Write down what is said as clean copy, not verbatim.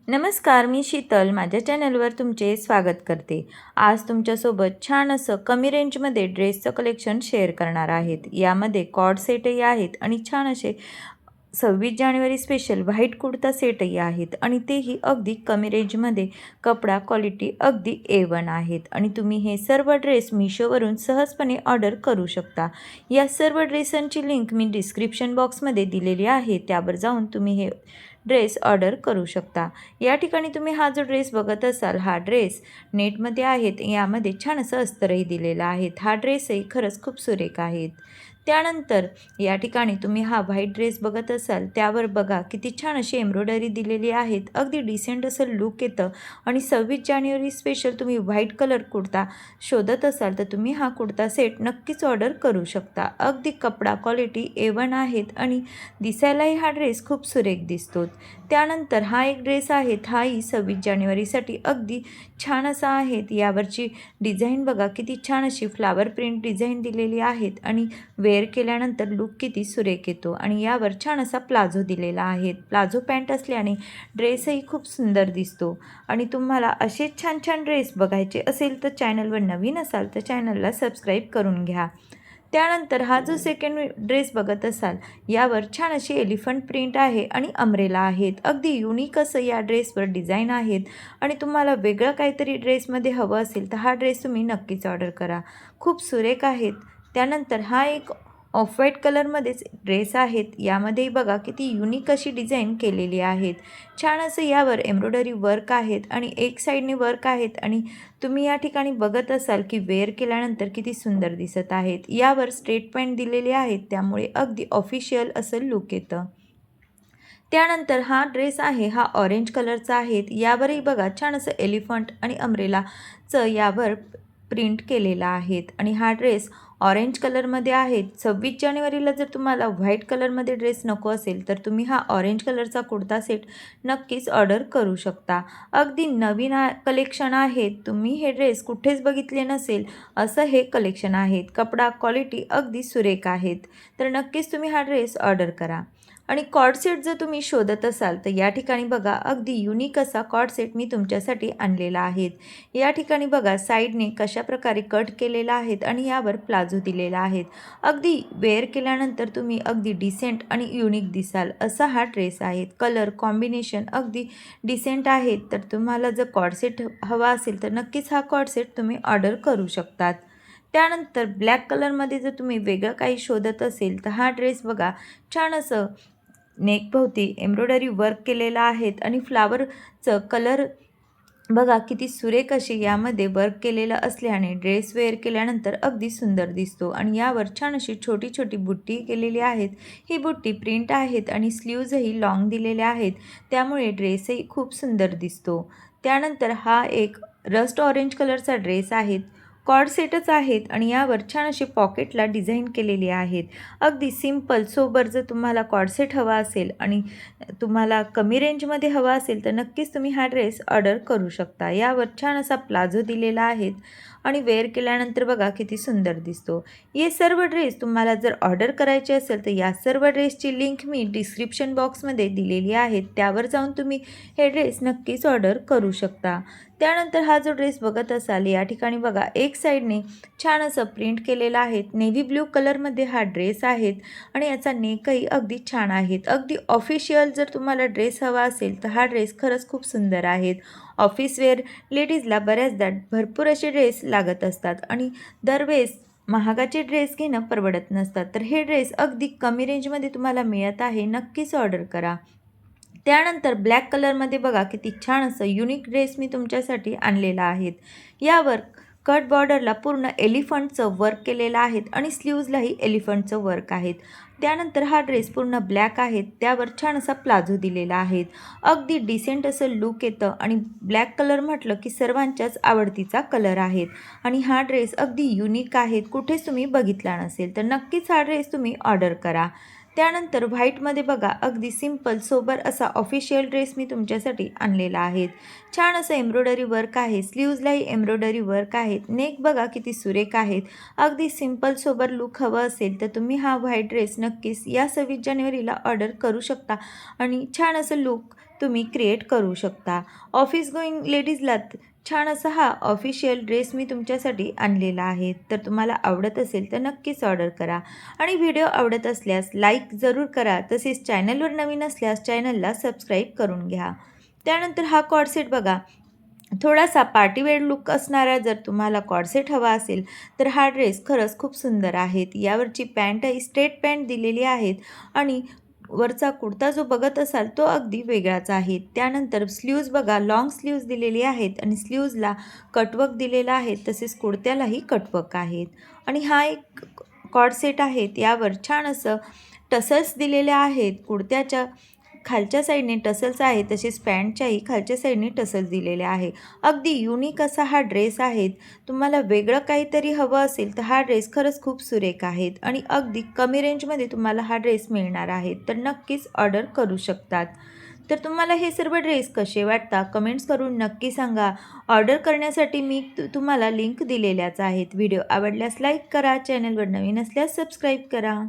नमस्कार, मी शीतल माझ्या चॅनलवर तुमचे स्वागत करते। आज तुमच्यासोबत छान असं कमी रेंजमध्ये ड्रेसचं कलेक्शन शेअर करणार आहेत। यामध्ये कॉर्ड सेटही आहेत आणि छान असे 26 जानेवारी स्पेशल व्हाईट कुर्ता सेटही आहेत आणि तेही अगदी कमी रेंजमध्ये। कपडा क्वालिटी अगदी A1 आहेत आणि तुम्ही हे सर्व ड्रेस मिशोवरून सहजपणे ऑर्डर करू शकता। या सर्व ड्रेसांची लिंक मी डिस्क्रिप्शन बॉक्समध्ये दिलेली आहे, त्यावर जाऊन तुम्ही हे ड्रेस ऑर्डर करू शकता। या ठिकाणी तुम्ही हा जो ड्रेस बघत असाल, हा ड्रेस नेटमध्ये आहेत। यामध्ये छान असं अस्तरही दिलेलं आहे। हा ड्रेसही खरंच खूप सुरेख आहेत। त्यानंतर या ठिकाणी तुम्ही हा व्हाईट ड्रेस बघत असाल, त्यावर बघा किती छान अशी एम्ब्रॉयडरी दिलेली आहेत। अगदी डिसेंट असं लुक येतं आणि 26 जानेवारी स्पेशल तुम्ही व्हाईट कलर कुर्ता शोधत असाल तर तुम्ही हा कुर्ता सेट नक्कीच ऑर्डर करू शकता। अगदी कपडा क्वालिटी A1 आहेत आणि दिसायलाही हा ड्रेस खूप सुरेख दिसतो। त्यानंतर हा एक ड्रेस आहे, हाही 26 जानेवारीसाठी अगदी छान असा आहे। यावरची डिझाईन बघा किती छान अशी फ्लावर प्रिंट डिझाईन दिलेली आहेत आणि वेअर केल्यानंतर लुक किती सुरेख येतो आणि यावर छान असा प्लाझो दिलेला आहे। प्लाझो पॅन्ट असल्याने ड्रेसही खूप सुंदर दिसतो आणि तुम्हाला असेच छान छान ड्रेस बघायचे असेल तर चॅनलवर नवीन असाल तर चॅनलला सबस्क्राईब करून घ्या। त्यानंतर हा जो सेकंड ड्रेस बघत असाल, यावर छान अशी एलिफंट प्रिंट आहे आणि अम्ब्रेला आहेत। अगदी युनिक असं या ड्रेसवर डिझाईन आहेत आणि तुम्हाला वेगळं काहीतरी ड्रेसमध्ये हवं असेल तर हा ड्रेस तुम्ही नक्कीच ऑर्डर करा, खूप सुरेख आहेत। त्यानंतर हा एक ऑफ व्हाईट कलरमध्येच ड्रेस आहेत। यामध्येही बघा किती युनिक अशी डिझाईन केलेली आहेत। छान असं यावर एम्ब्रॉयडरी वर्क आहेत आणि एक साईडने वर्क आहेत आणि तुम्ही या ठिकाणी बघत असाल की वेअर केल्यानंतर किती सुंदर दिसत आहेत। यावर स्ट्रेट पॅन्ट दिलेले आहेत, त्यामुळे अगदी ऑफिशियल असं लुक येतं। त्यानंतर हा ड्रेस आहे, हा ऑरेंज कलरचा आहे। यावरही बघा छान असं एलिफंट आणि अम्ब्रेलाचं यावर प्रिंट केलेला आहेत आणि हा ड्रेस ऑरेंज कलरमध्ये आहे। 26 जानेवारीला जर तुम्हाला व्हाईट कलरमध्ये ड्रेस नको असेल तर तुम्ही हा ऑरेंज कलरचा कुर्ता सेट नक्कीच ऑर्डर करू शकता। अगदी नवीन कलेक्शन आहे, तुम्ही हे ड्रेस कुठेच बघितले नसेल असं हे कलेक्शन आहेत। कपडा क्वालिटी अगदी सुरेख आहेत, तर नक्कीच तुम्ही हा ड्रेस ऑर्डर करा। आणि कॉर्ड सेट जर तुम्ही शोधत असाल तर या ठिकाणी बघा अगदी युनिक असा कॉर्ड सेट मी तुमच्यासाठी आणलेला आहे। या ठिकाणी बघा साईडने कशा प्रकारे कट केलेला आहेत आणि यावर प्लाझो दिलेला आहेत। अगदी वेअर केल्यानंतर तुम्ही अगदी डिसेंट आणि युनिक दिसाल असा हा ड्रेस आहे। कलर कॉम्बिनेशन अगदी डिसेंट आहेत, तर तुम्हाला जर कॉर्ड सेट हवा असेल तर नक्कीच हा कॉर्ड सेट तुम्ही ऑर्डर करू शकतात। त्यानंतर ब्लॅक कलरमध्ये जर तुम्ही वेगळं काही शोधत असेल तर हा ड्रेस बघा छान असं नेकभोवती एम्ब्रॉयडरी वर्क केलेला आहेत आणि फ्लावरचं कलर बघा किती सुरेख अशी यामध्ये वर्क केलेलं असल्याने ड्रेस वेअर केल्यानंतर अगदी सुंदर दिसतो आणि यावर छान अशी छोटी छोटी बुट्टी केलेली आहेत। ही बुट्टी प्रिंट आहेत आणि स्लीव्जही लॉंग दिलेल्या आहेत, त्यामुळे ड्रेसही खूप सुंदर दिसतो। त्यानंतर हा एक रस्ट ऑरेंज कलरचा ड्रेस आहे, कॉर्ड सेटच आहेत आणि यावर छान अशी पॉकेटला डिझाईन केलेली आहेत। अगदी सिंपल सोबर जर तुम्हाला कॉर्ड सेट हवा असेल आणि तुम्हाला कमी रेंजमध्ये हवा असेल तर नक्कीच तुम्ही हा ड्रेस ऑर्डर करू शकता। यावर छान असा प्लाझो दिलेला आहे आणि वेअर केल्यानंतर बघा किती सुंदर दिसतो। हे सर्व ड्रेस तुम्हाला जर ऑर्डर करायचे असेल तर या सर्व ड्रेसची लिंक मी डिस्क्रिप्शन बॉक्समध्ये दिलेली आहे, त्यावर जाऊन तुम्ही हे ड्रेस नक्कीच ऑर्डर करू शकता। त्यानंतर हा जो ड्रेस बघत असाल, या ठिकाणी बघा एक साईडने छान असं प्रिंट केलेलं आहे। नेव्ही ब्ल्यू कलरमध्ये हा ड्रेस आहेत आणि याचा नेकही अगदी छान आहेत। अगदी ऑफिशियल जर तुम्हाला ड्रेस हवा असेल तर हा ड्रेस खरंच खूप सुंदर आहेत। ऑफिस वेअर लेडीजला बऱ्याचदा भरपूर असे ड्रेस लागत असतात आणि दरवेळेस महागाचे ड्रेस घेणं परवडत नसतात, तर हे ड्रेस अगदी कमी रेंजमध्ये तुम्हाला मिळत आहे, नक्कीच ऑर्डर करा। त्यानंतर ब्लॅक कलरमध्ये बघा किती छान असं युनिक ड्रेस मी तुमच्यासाठी आणलेला आहे। यावर कट बॉर्डरला पूर्ण एलिफंटचं वर्क केलेलं आहे आणि स्लीव्जलाही एलिफंटचं वर्क आहेत। त्यानंतर हा ड्रेस पूर्ण ब्लॅक आहे, त्यावर छान असा प्लाझो दिलेला आहे। अगदी डिसेंट असं लुक येतं आणि ब्लॅक कलर म्हटलं की सर्वांच्याच आवडतीचा कलर आहे आणि हा ड्रेस अगदी युनिक आहे, कुठेच तुम्ही बघितला नसेल, तर नक्कीच हा ड्रेस तुम्ही ऑर्डर करा। त्यानंतर व्हाईटमध्ये बघा अगदी सिंपल सोबर असा ऑफिशियल ड्रेस मी तुमच्यासाठी आणलेला आहे। छान असं एम्ब्रॉयडरी वर्क आहे, स्लीव्जलाही एम्ब्रॉयडरी वर्क आहेत, नेक बघा किती सुरेख आहेत। अगदी सिंपल सोबर लुक हवं असेल तर तुम्ही हा व्हाईट ड्रेस नक्कीच या 26 जानेवारीला ऑर्डर करू शकता आणि छान असं लुक तुम्ही क्रिएट करू शकता. ऑफिस गोईंग लेडीजला छान असा हा ऑफिशियल ड्रेस मी तुमच्यासाठी आणलेला आहे. तर तुम्हाला आवडत असेल तर नक्कीच ऑर्डर करा आणि व्हिडिओ आवडत असल्यास लाईक जरूर करा. तसेच चॅनलवर नवीन असल्यास चॅनलला सबस्क्राईब करून घ्या. त्यानंतर हा कॉर्ड बघा, थोडासा पार्टीवेअर लुक असणारा जर तुम्हाला कॉर्ड हवा असेल तर हा ड्रेस खरंच खूप सुंदर आहे. यावरची पॅन्ट ही स्ट्रेट पॅन्ट दिलेली आहेत आणि वरचा कुर्ता जो बघत असाल तो अगदी वेगळाच आहे. त्यानंतर स्लीव्ज बघा, लॉंग स्लीव्ज दिलेली आहेत आणि स्लीव्जला कटवर्क दिलेला आहे. तसेच कुर्त्यालाही कटवर्क आहेत आणि हा एक कॉर्ड आहे. यावर छान असं टसल्स दिलेले आहेत. कुर्त्याच्या खालच्या साईडने टसल्स आहे, तसेच पॅन्टच्याही खालच्या साईडने टसल्स दिलेले आहे. अगदी युनिक असा हा ड्रेस आहे. तुम्हाला वेगळं काहीतरी हवं असेल तर हा ड्रेस खरंच खूप सुरेख आहेत आणि अगदी कमी रेंजमध्ये तुम्हाला हा ड्रेस मिळणार आहे. तर नक्कीच ऑर्डर करू शकतात. तर तुम्हाला हे सर्व ड्रेस कसे वाटतात कमेंट्स करून नक्की सांगा. ऑर्डर करण्यासाठी मी तुम्हाला लिंक दिलेल्याच आहेत. व्हिडिओ आवडल्यास लाईक करा, चॅनलवर नवीन असल्यास सबस्क्राईब करा.